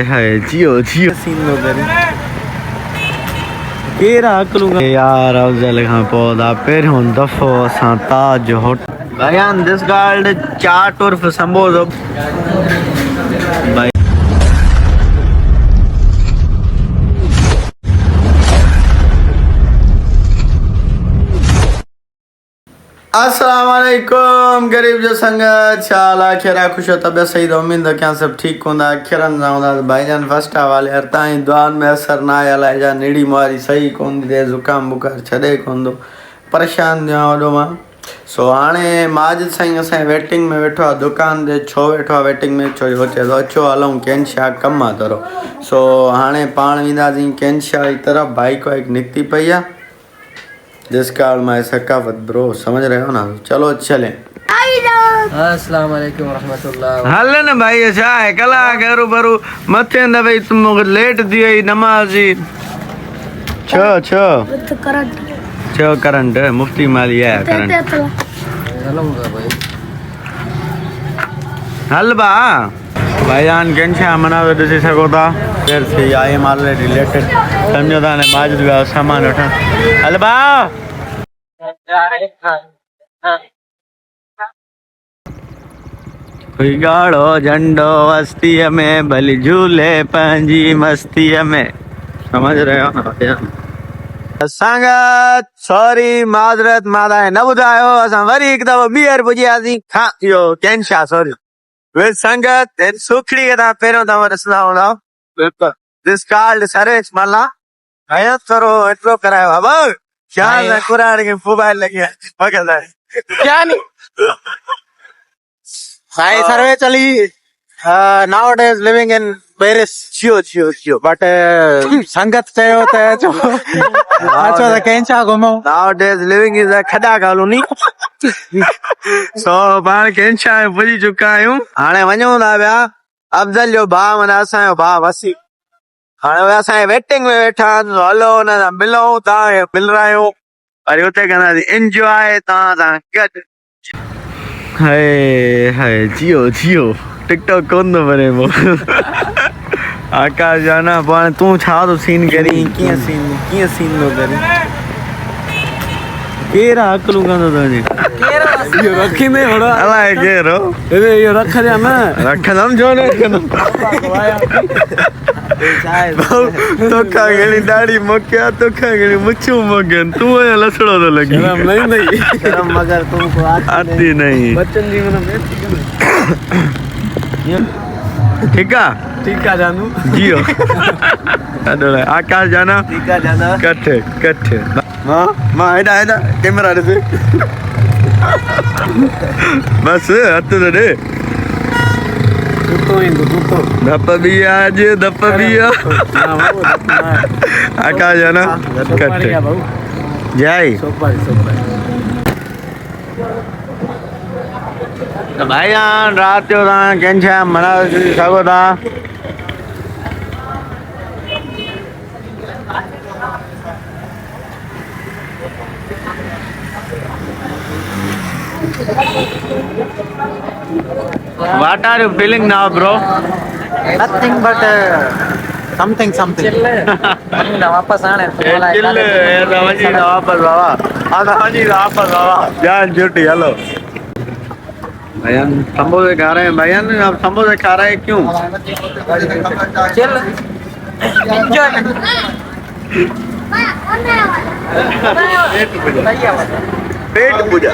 है जियो जियो सीन लो करे केरा अकलूंगा यार अफजल खां पौधा पहिरियों दफ़ो असां ताज होटल बयान दिस गार्ड चाट उर्फ संबोधो भाई अस्सलाम वालेकुम गरीब जो संगत शाला खेरा खुश हो तबियत सही तो उम्मीद है क्या सब ठीक होंदा खिरन जाऊंदा भाईजान फर्स्ट वाले हर ताई दुआन में असर ना आया जा नीड़ी मारी सही कोन दे जुकाम बुखार छड़े कोन दो परेशान दिया ओडो मां सो हाणे माजिद साईं असां वेटिंग में वेठो आहे दुकान ते छो वेठो आहे वेटिंग में छो जो चए थो अचो हलूं कैंशा कम आहे तरो सो हाणे पाण वेंदासीं कैंशा जी तरफ बाइक वाइक निकिती पई आहे जिस काल में सकावत ब्रो समझ रहे हो ना चलो चले अस्सलाम वालेकुम रहमतुल्लाह हले न भाई ऐसा है कला करू बरू मथे न भाई तुम लेट दिए नमाजी छो छो छो करंट मुफ्ती माली है करंट चलूंगा भाई हल बा भाईजान कैंशा मना ॾिसी सघो था फिर से आई एम ऑलरेडी रिलेटेड समझो था ने माजिद विया सामान वठण हल बा कोई गाड़ो झंडो हस्तीअ में भली झूले पंहिंजी मस्तीअ में समझ रहे हो ना संगत सॉरी माजरत मादा न ॿुधायो असां वरी हिकु दफ़ो ॿीहर पुॼियासीं खां इहो कैंशा सॉरी वे संगत इन सुखड़ी के ता पहिरियों दफ़ो ॾिसंदा हूंदा दिस कॉल्ड सर्विस माला आया करो एतिरो करायो बाबा क्या ना कुरान के मोबाइल लगी है मगर क्या नहीं हाय सर्वे चली nowadays living in Paris chiyo but संगत चयो त अच्छा त कैंशा घुमो nowadays living is a खॾा कॉलोनी सो पाण कैंशा में पुॼी चुका आहियूं हाणे वञूं था पिया अफजल जो भाउ माना असांजो भाउ वसी हाणे असांजे वेटिंग में वेठा आहिनि हलो हुन सां मिलूं तव्हां मिल रहा आहियूं वरी हुते कंदासीं इंजॉय तव्हां सां गॾु हाय जियो जियो टिकटॉक कोन थो भरे आकाश जाना पाण तूं छा थो सीन करी कीअं सीन थो करी केरा अकलूं कंदो तुंहिंजी इहो रखी में होड़ा अलाए केरो इहो रख दिया मैं रखंदमि छो न रखंदमि तोखा घणी दाढ़ी मोकिया तोखा घणी मुछूं मोकियनि तूं अञा लसड़ो थो लॻी शर्म मगर तुमको आती नहीं बच्चन जी ठीक है जानू जियो आकाश जाना ठीक है जाना कट्ठे मां हेॾा कैमरा ॾिसे बस हथ तो दे धप भी आज धप भी आकाश जाना कट्ठे जय तो भाईजान रात जो तव्हां कैंशा मना सघो था What are you feeling now, bro? Nothing but something. वापस आने वापस बाबा जान छुट्टी हेलो भैयान समोसे खा रहे हैं भैयान आप समोसे खा रहे हैं क्यों चल पेट पूजा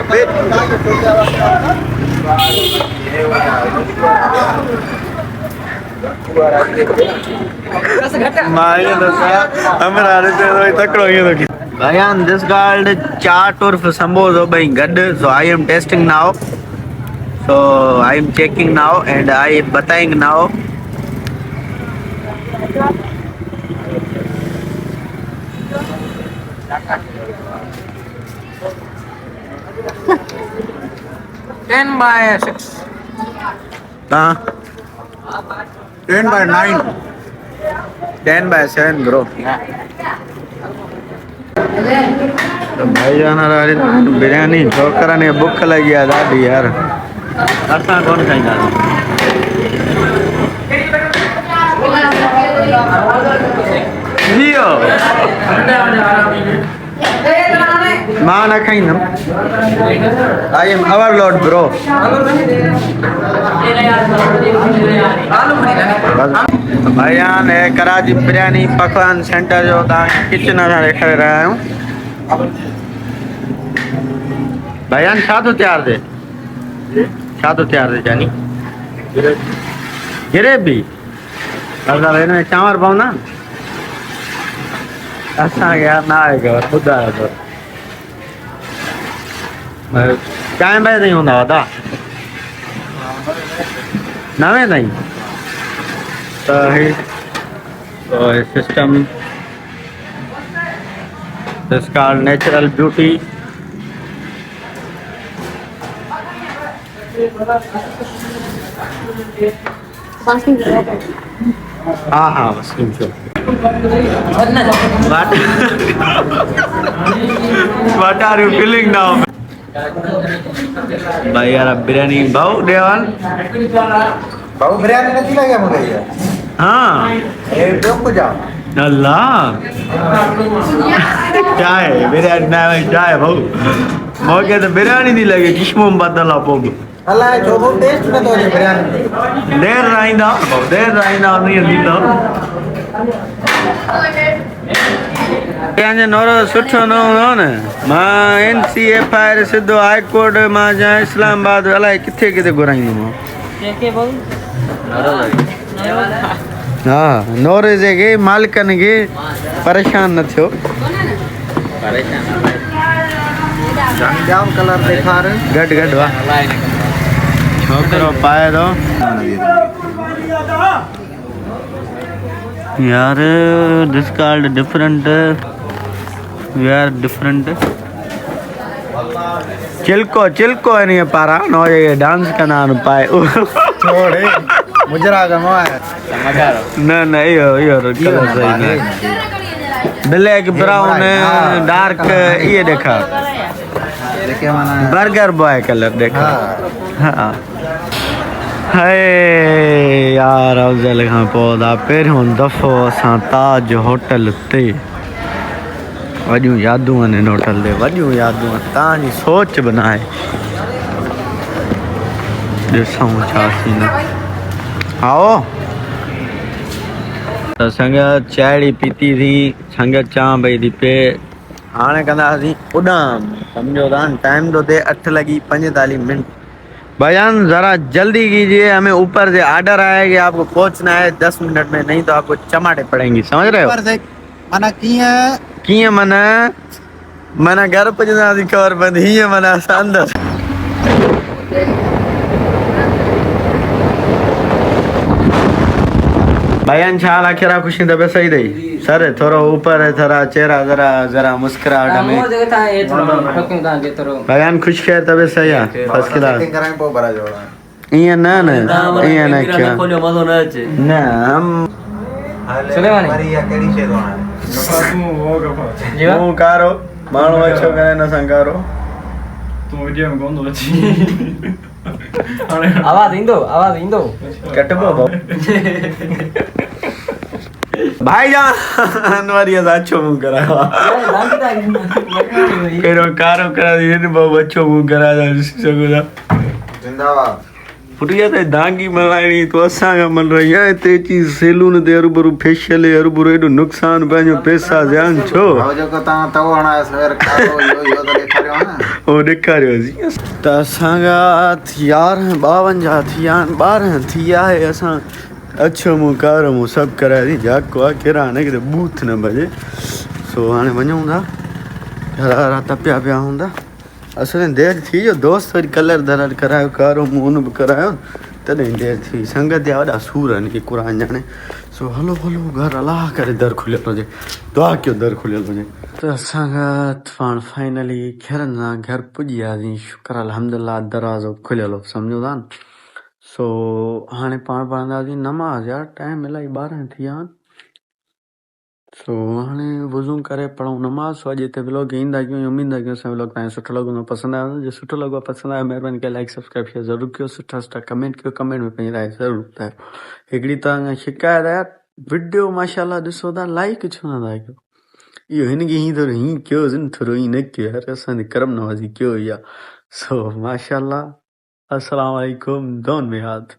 भैयान दिस गार्ड चाट उर्फ संबोधो भाई गड so I am testing now so I am checking now and I am बताइंग नाउ Ten by 6 हाँ 10 by 9 10 by 7 ब्रो तो भाई जाना बिरयानी छोकरा ने भूख लगी है दादी यार असां कौन खाईंदा जियो मां न खाईंदुमि I am our lord bro भाईजान हे कराची बिरयानी पकवान सेंटर जो तव्हांखे किचन असां ॾेखारे रहिया आहियूं भाईजान छा थो तयारु थिए जानी ग्रेवी असां हिन में चांवर पवंदा असांखे यार न आहे ख़बर ॿुधायो त काएं बजे ताईं हूंदा वॾा 9 ताईं त हे system this called natural beauty हाँ बस What are you feeling now? भाई यार बिरयानी भाऊ देवान भाऊ बिरयानी નથી લાગ્યા મને યાર हाँ એ ડોક જાઓ अल्लाह क्या है बिरयानी ना क्या है भाऊ मौके तो बिरयानी नहीं लगे किस्मों में बदला पोग અલા જો બહુ ટેસ્ટ નતો જે બિરયાની देर राइंदा नहीं दीदा पंहिंजे नौरो सुठो न हूंदो न मां NCFI सिधो हाई कोर्ट मां जा इस्लामाबाद अलाए किथे किथे घुराईंदो मां हा नौरे जे के मालिकनि खे परेशान न थियो જામ કલર દેખાર गॾु वाह छोकिरो पाए थो यार this called different we are different चिल्को है नहीं पारा नो ये डांस का नाम पाए છોડે મુજરા ગમો न यो कलर सही ना ब्लैक ब्राउन डार्क ये देखा દેખે મને बर्गर बॉय कलर देखा हाँ हाय यार अफजल खां पौधा पहिरियों दफ़ो असां ताज होटल ते वॾियूं यादूं आहिनि हिन होटल ते वॾियूं यादूं आहिनि तव्हांजी सोच बि न आहे ॾिसूं छा सीन आओ त संगत चांहि पीती थी संगत चां पई थी पे हाणे कंदासीं उॾाम सम्झो था टाइम तो थे 8:45 भाईजान जरा जल्दी कीजिए हमें ऊपर से आर्डर आया कि आपको पहुंचना है 10 मिनट में नहीं तो आपको चमाटे पड़ेंगी समझ रहे हो મને कीअं कीअं मना घर पहुंचंदासीं ख़बर पवंदी हीअं मना असां अंदर भाईजान छा हाल आखिर खुशी तबियत सही अथई सर थोरो ऊपर है थोड़ा चेहरा जरा मुस्कुराहट में भाईजान खुश खैर तबियत सही है फर्स्ट क्लास કરાય બહુ ભરા જો ईअं न क्या न हम મારી આ કેડી છે દોણા तूं कारो माण्हू अछो करे न संकारो आवाज ईंदो कटबो भाईजान वरी असां अछो मुंहुं करायो कहिड़ो कारो करायो हिन भाऊ अछो मुंहुं करायो ॾिसी सघो था जिंदाबाद पुटिया ते दागी मलाइणी तो असांखां मन रही आहे हिते अची सैलून ते हरूभरू फेशियल हरूभरू एॾो नुक़सानु पंहिंजो पैसा ध्यानु छो भाऊ जेको तव्हां तवो हणायो सवेर कारो इहो त ॾेखारियो आहे न उहो ॾेखारियोसीं त असांजा 11:52 थी विया आहिनि 12 थी विया आहे असां अछो मुंहुं कारो मुंहुं सभु करायोसीं जाको आहे कहिड़ा हाणे किथे बूथ न भॼे सो हाणे वञूं था हरा तपिया पिया हूंदा असुल देरि थी जो दोस्त वरी कलर दलर करायो कारो मुंहुं उन बि करायो तॾहिं देरि थी संगत जा वॾा सूर आहिनि की क़ुर ॼाणे सो हलो घर अलाह करे दर खुलियल हुजे दुआ कयो दर खुलियल हुजे त असांजा पाण फाइनली खैरनि सां घर पुॼी वियासीं शुक्र अलहमदिल्ला दरवाज़ो खुलियल हो सम्झो था न सो हाणे पाण पढ़ंदासीं नमाज़ यार टाइम इलाही 12 थी विया आहिनि सो हाणे वज़ू करे पढ़ूं नमाज़ सो अॼु हिते व्लॉग ईंदा कयूं उमेद आहे कि असां व्लॉग तव्हांखे सुठो लॻंदो पसंदि आयो जे सुठो लॻो पसंदि आयो महिरबानी करे लाइक सब्सक्राइब शेयर ज़रूरु कयो सुठा कमेंट कयो कमेंट में पंहिंजी राय ज़रूरु ॿुधायो हिकिड़ी तव्हां शिकायत आहे वीडियो माशाल्लाह ॾिसो था लाइक छो नथा कयो इहो हिनखे हीअं थोरो हीअं कयोसीं न थोरो ईअं न कयो यार असांजे करम नवाज़ी कयो इहा सो माशाल्लाह अस्सलाम वालेकुम दोन में हाथ